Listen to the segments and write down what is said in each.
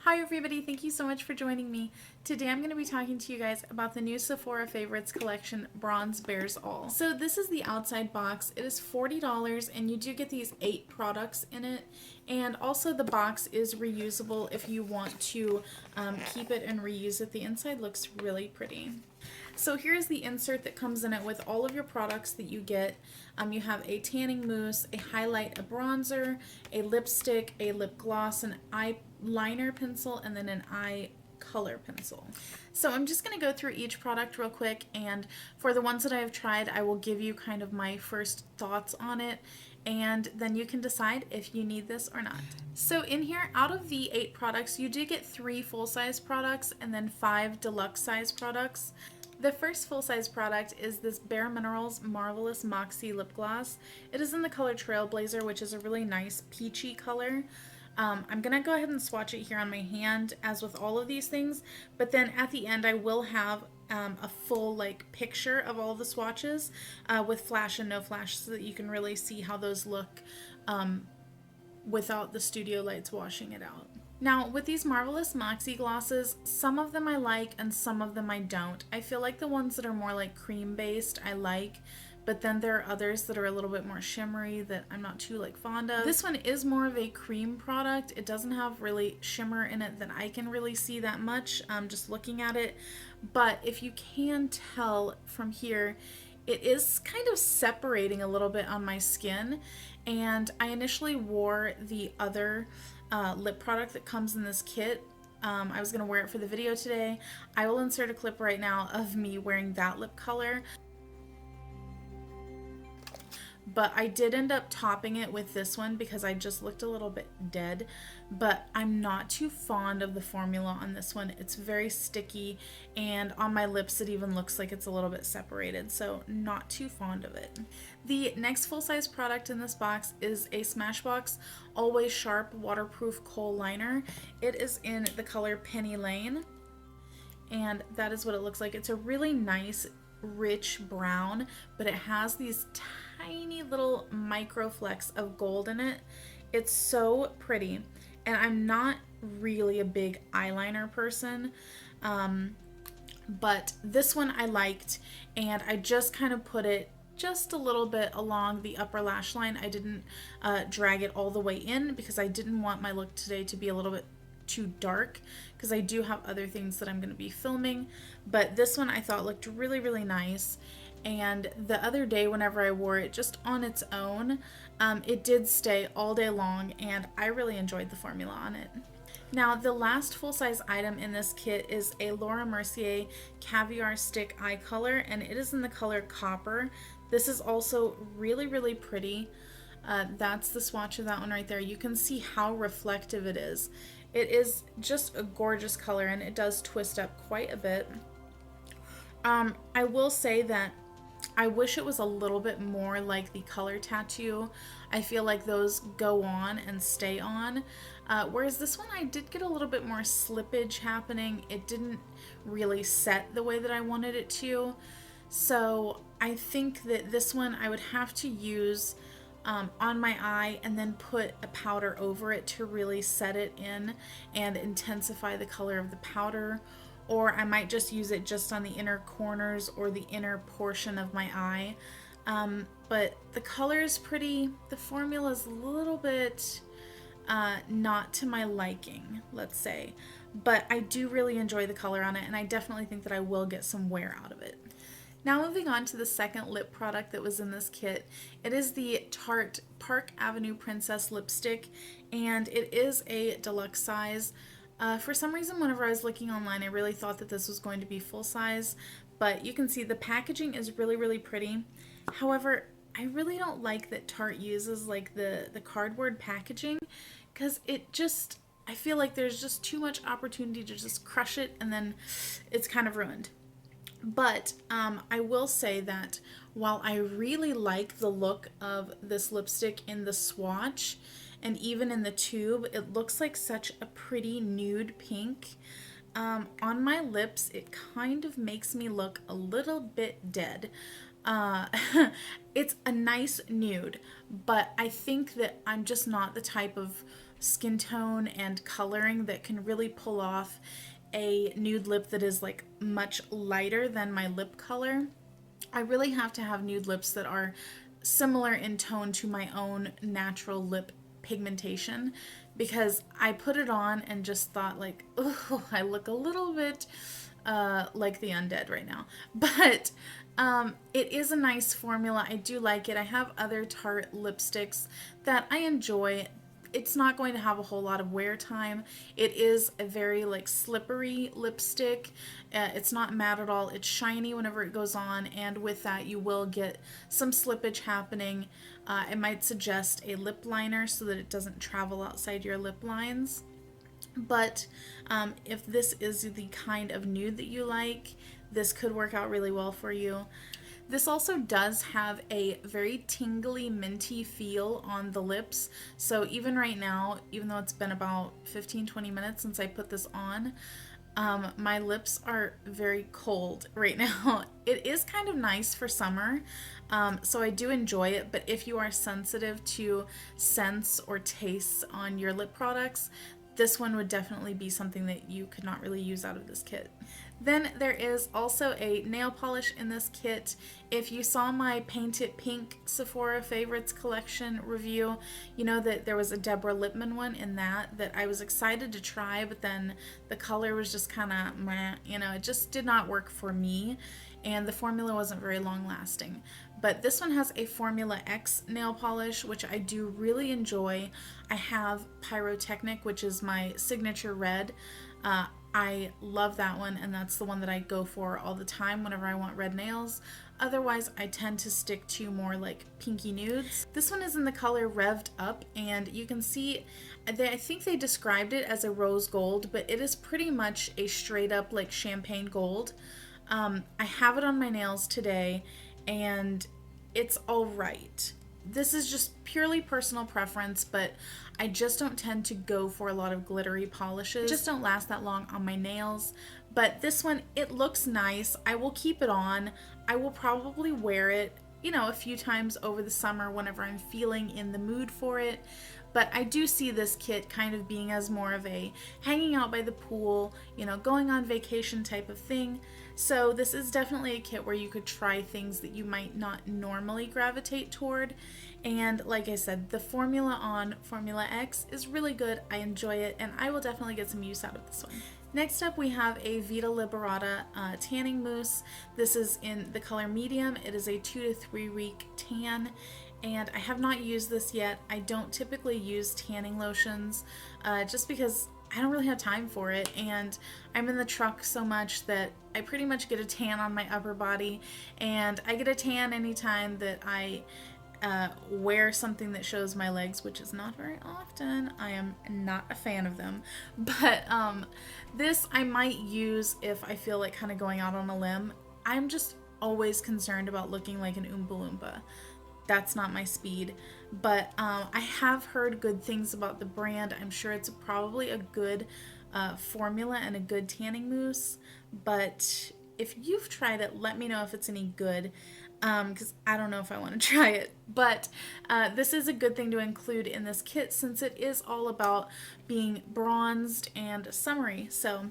Hi everybody, thank you so much for joining me. Today I'm going to be talking to you guys about the new Sephora Favorites collection, Bronze Bears All. So this is the outside box. It is $40 and you do get these 8 products in it. And also the box is reusable if you want to keep it and reuse it. The inside looks really pretty. So here's the insert that comes in it with all of your products that you get. You have a tanning mousse, a highlight, a bronzer, a lipstick, a lip gloss, an eyeliner pencil, and then an eye color pencil. So I'm just going to go through each product real quick, and for the ones that I have tried, I will give you kind of my first thoughts on it, and then you can decide if you need this or not. So in here, out of the 8 products, you do get 3 full-size products and then 5 deluxe size products. The first full-size product is this BareMinerals Marvelous Moxie Lip Gloss. It is in the color Trailblazer, which is a really nice peachy color. I'm going to go ahead and swatch it here on my hand, as with all of these things, but then at the end I will have a full picture of all the swatches with flash and no flash so that you can really see how those look without the studio lights washing it out. Now, with these Marvelous Moxie glosses, some of them I like and some of them I don't. I feel like the ones that are more like cream based I like, but then there are others that are a little bit more shimmery that I'm not too fond of. This one is more of a cream product. It doesn't have really shimmer in it that I can really see that much just looking at it, but if you can tell from here, it is kind of separating a little bit on my skin, and I initially wore the other lip product that comes in this kit. I was going to wear it for the video today. I will insert a clip right now of me wearing that lip color. But I did end up topping it with this one because I just looked a little bit dead. But I'm not too fond of the formula on this one. It's very sticky, and on my lips it even looks like it's a little bit separated, so not too fond of it. The next full-size product in this box is a Smashbox Always Sharp Waterproof Kohl Liner. It is in the color Penny Lane, and that is what it looks like. It's a really nice rich brown, but it has these tiny little micro flecks of gold in it. It's so pretty, and I'm not really a big eyeliner person, but this one I liked, and I just kind of put it just a little bit along the upper lash line. I didn't drag it all the way in because I didn't want my look today to be a little bit too dark, because I do have other things that I'm going to be filming, but this one I thought looked really nice. And the other day whenever I wore it just on its own, it did stay all day long, and I really enjoyed the formula on it. Now, the last full-size item in this kit is a Laura Mercier Caviar Stick Eye Color, and it is in the color Copper. This is also really pretty. That's the swatch of that one right there. You can see how reflective it is. It is just a gorgeous color, and it does twist up quite a bit. I will say that I wish it was a little bit more like the Color Tattoo. I feel like those go on and stay on. Whereas this one, I did get a little bit more slippage happening. It didn't really set the way that I wanted it to. So I think that this one I would have to use on my eye and then put a powder over it to really set it in and intensify the color of the powder, or I might just use it just on the inner corners or the inner portion of my eye. But the color is pretty. The formula is a little bit not to my liking, let's say, but I do really enjoy the color on it, and I definitely think that I will get some wear out of it. Now moving on to the second lip product that was in this kit. It is the Tart Park Avenue Princess Lipstick, and it is a deluxe size. For some reason, whenever I was looking online, I really thought that this was going to be full size, but you can see the packaging is really pretty. However, I really don't like that Tarte uses the cardboard packaging, because it just, I feel like there's just too much opportunity to just crush it and then it's kind of ruined. But I will say that while I really like the look of this lipstick in the swatch and even in the tube, it looks like such a pretty nude pink. On my lips, it kind of makes me look a little bit dead. It's a nice nude, but I think that I'm just not the type of skin tone and coloring that can really pull off a nude lip that is like much lighter than my lip color. I really have to have nude lips that are similar in tone to my own natural lip pigmentation, because I put it on and just thought like, oh, I look a little bit like the undead right now. But it is a nice formula. I do like it. I have other Tarte lipsticks that I enjoy. It's not going to have a whole lot of wear time. It is a very like slippery lipstick. It's not matte at all. It's shiny whenever it goes on, and with that you will get some slippage happening. I might suggest a lip liner so that it doesn't travel outside your lip lines. But if this is the kind of nude that you like, this could work out really well for you. This also does have a very tingly, minty feel on the lips. So even right now, even though it's been about 15-20 minutes since I put this on, my lips are very cold right now. It is kind of nice for summer, so I do enjoy it, but if you are sensitive to scents or tastes on your lip products, this one would definitely be something that you could not really use out of this kit. Then there is also a nail polish in this kit. If you saw my Paint It Pink Sephora Favorites collection review, you know that there was a Deborah Lippmann one in that I was excited to try, but then the color was just kind of meh, you know, it just did not work for me, and the formula wasn't very long lasting. But this one has a Formula X nail polish, which I do really enjoy. I have Pyrotechnic, which is my signature red. I love that one, and that's the one that I go for all the time whenever I want red nails. Otherwise, I tend to stick to more like pinky nudes. This one is in the color Revved Up, and you can see, I think they described it as a rose gold, but it is pretty much a straight up like champagne gold. I have it on my nails today, and it's all right. This is just purely personal preference, but I just don't tend to go for a lot of glittery polishes. It just don't last that long on my nails. But this one, it looks nice. I will keep it on. I will probably wear it, you know, a few times over the summer whenever I'm feeling in the mood for it. But I do see this kit kind of being as more of a hanging out by the pool, you know, going on vacation type of thing. So this is definitely a kit where you could try things that you might not normally gravitate toward. And like I said, the formula on Formula X is really good. I enjoy it, and I will definitely get some use out of this one. Next up, we have a Vita Liberata tanning mousse. This is in the color medium. It is a 2 to 3 week tan, and I have not used this yet. I don't typically use tanning lotions just because I don't really have time for it, and I'm in the truck so much that I pretty much get a tan on my upper body, and I get a tan anytime that I wear something that shows my legs, which is not very often. I am not a fan of them, but this I might use if I feel like kind of going out on a limb. I'm just always concerned about looking like an Oompa Loompa. That's not my speed, but I have heard good things about the brand. I'm sure it's probably a good formula and a good tanning mousse, but if you've tried it, let me know if it's any good, because I don't know if I want to try it. But this is a good thing to include in this kit since it is all about being bronzed and summery. So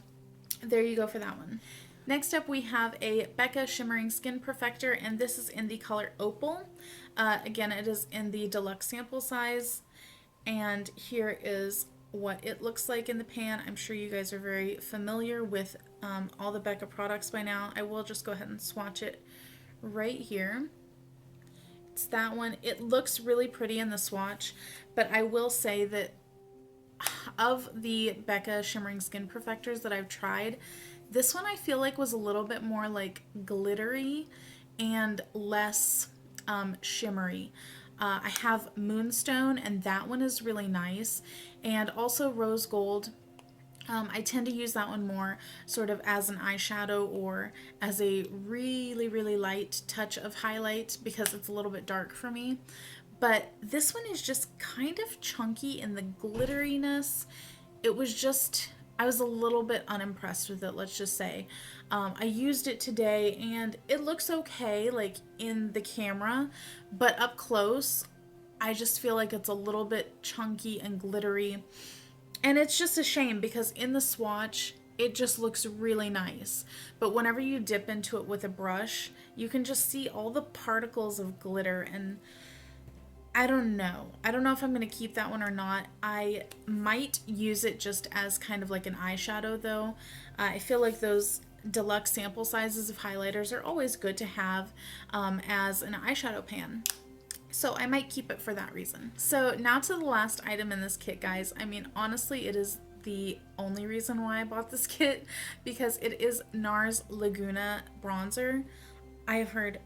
there you go for that one. Next up, we have a Becca Shimmering Skin Perfector, and this is in the color Opal. Again, it is in the deluxe sample size, and here is what it looks like in the pan. I'm sure you guys are very familiar with all the Becca products by now. I will just go ahead and swatch it right here. It's that one. It looks really pretty in the swatch, but I will say that of the Becca Shimmering Skin Perfectors that I've tried, this one I feel like was a little bit more like glittery and less shimmery. I have Moonstone, and that one is really nice, and also Rose Gold. I tend to use that one more sort of as an eyeshadow or as a really, really light touch of highlight because it's a little bit dark for me. But this one is just kind of chunky in the glitteriness. It was just, I was a little bit unimpressed with it, let's just say. I used it today and it looks okay, like in the camera, but up close, I just feel like it's a little bit chunky and glittery. And it's just a shame because in the swatch, it just looks really nice. But whenever you dip into it with a brush, you can just see all the particles of glitter, and I don't know. I don't know if I'm going to keep that one or not. I might use it just as kind of like an eyeshadow though. I feel like those deluxe sample sizes of highlighters are always good to have as an eyeshadow pan. So I might keep it for that reason. So now to the last item in this kit, guys. I mean, honestly, it is the only reason why I bought this kit, because it is Nars Laguna bronzer. I have heard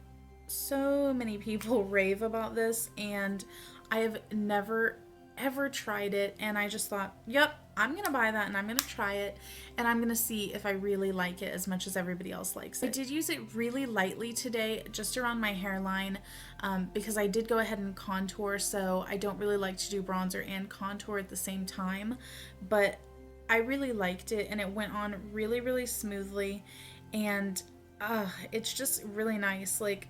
so many people rave about this, and I have never ever tried it, and I just thought, yep, I'm gonna buy that and I'm gonna try it, and I'm gonna see if I really like it as much as everybody else likes it. I did use it really lightly today, just around my hairline, because I did go ahead and contour, so I don't really like to do bronzer and contour at the same time, but I really liked it, and it went on really, really smoothly, and it's just really nice. Like,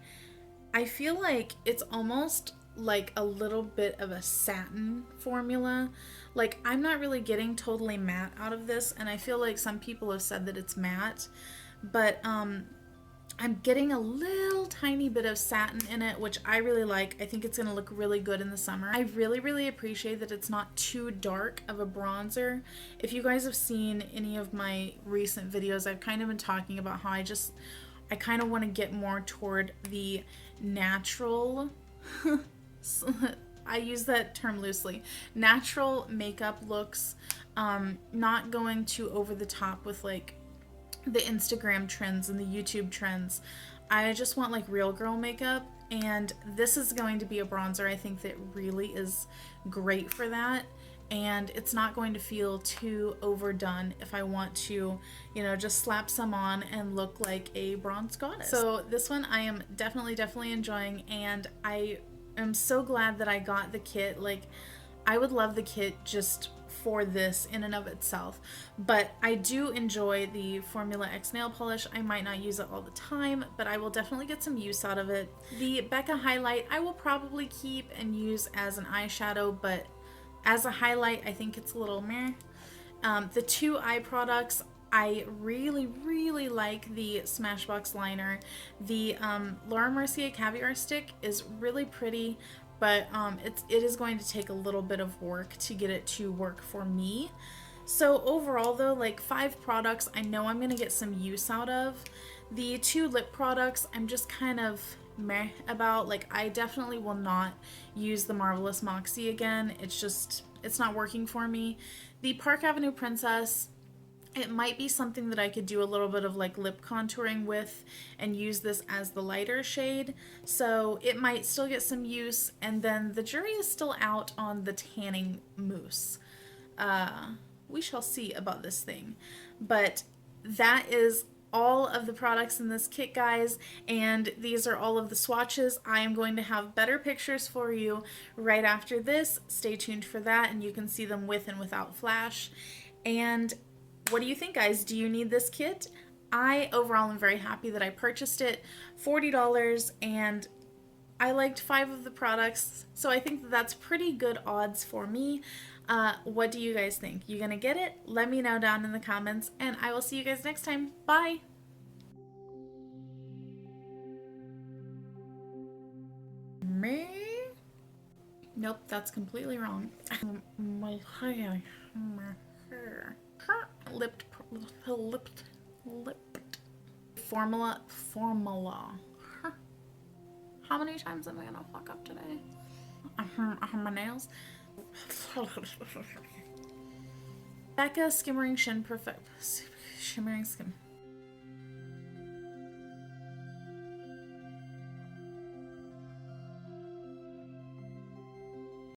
I feel like it's almost like a little bit of a satin formula. Like, I'm not really getting totally matte out of this, and I feel like some people have said that it's matte, but I'm getting a little tiny bit of satin in it, which I really like. I think it's going to look really good in the summer. I really, really appreciate that it's not too dark of a bronzer. If you guys have seen any of my recent videos, I've kind of been talking about how I kind of want to get more toward the natural I use that term loosely, natural makeup looks, not going too over the top with like the Instagram trends and the YouTube trends. I just want like real girl makeup, and this is going to be a bronzer I think that really is great for that, and it's not going to feel too overdone if I want to, you know, just slap some on and look like a bronze goddess. So this one I am definitely enjoying, and I am so glad that I got the kit. Like, I would love the kit just for this in and of itself, but I do enjoy the Formula X nail polish. I might not use it all the time, but I will definitely get some use out of it. The Becca Highlight I will probably keep and use as an eyeshadow, but as a highlight I think it's a little meh. The two eye products, I really like the Smashbox liner. The Laura Mercier Caviar stick is really pretty, but it is going to take a little bit of work to get it to work for me. So overall though, like 5 products I know I'm going to get some use out of. The 2 lip products I'm just kind of meh about. Like, I definitely will not use the Marvelous Moxie again. It's not working for me. The Park Avenue Princess, it might be something that I could do a little bit of like lip contouring with and use this as the lighter shade, so it might still get some use. And then the jury is still out on the tanning mousse. We shall see about this thing, but that is all of the products in this kit, guys, and these are all of the swatches. I am going to have better pictures for you right after this. Stay tuned for that, and you can see them with and without flash. And what do you think, guys? Do you need this kit? I overall am very happy that I purchased it. $40, and I liked 5 of the products, so I think that's pretty good odds for me. What do you guys think? You gonna get it? Let me know down in the comments, and I will see you guys next time. Bye! Me? Nope, that's completely wrong. My hair. Lipped. Formula. How many times am I gonna fuck up today? My nails. Becca Shimmering Shin Shimmering Skin.